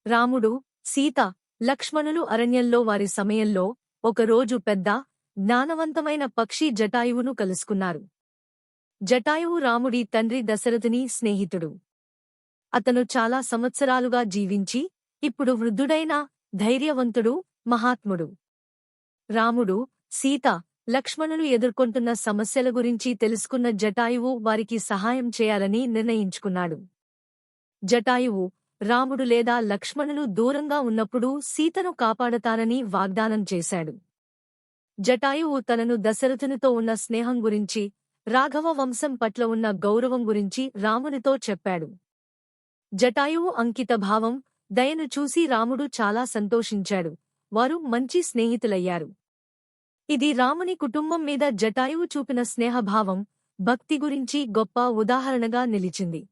రాముడు, సీత, లక్ష్మణులు అరణ్యంలో వారి సమయంలో ఒకరోజు పెద్ద, జ్ఞానవంతమైన పక్షి జటాయువును కలుసుకున్నారు. జటాయువు రాముడి తండ్రి దశరథుని స్నేహితుడు. అతను చాలా సంవత్సరాలుగా జీవించి, ఇప్పుడు వృద్ధుడైన, ధైర్యవంతుడు, మహాత్ముడు. రాముడు, సీత, లక్ష్మణులు ఎదుర్కొంటున్న సమస్యల గురించి తెలుసుకున్న జటాయువు వారికి సహాయం చేయాలని నిర్ణయించుకున్నాడు. జటాయువు, రాముడు లేదా లక్ష్మణులు దూరంగా ఉన్నప్పుడు సీతను కాపాడతానని వాగ్దానం చేశాడు. జటాయువు తనను దశరథునితో ఉన్న స్నేహం గురించి, రాఘవ వంశం పట్ల ఉన్న గౌరవం గురించి రామునితో చెప్పాడు. జటాయువు అంకితభావం, దయను చూసి రాముడు చాలా సంతోషించాడు. వారు మంచి స్నేహితులయ్యారు. ఇది రాముని కుటుంబం మీద జటాయువు చూపిన స్నేహభావం, భక్తి గురించి గొప్ప ఉదాహరణగా నిలిచింది.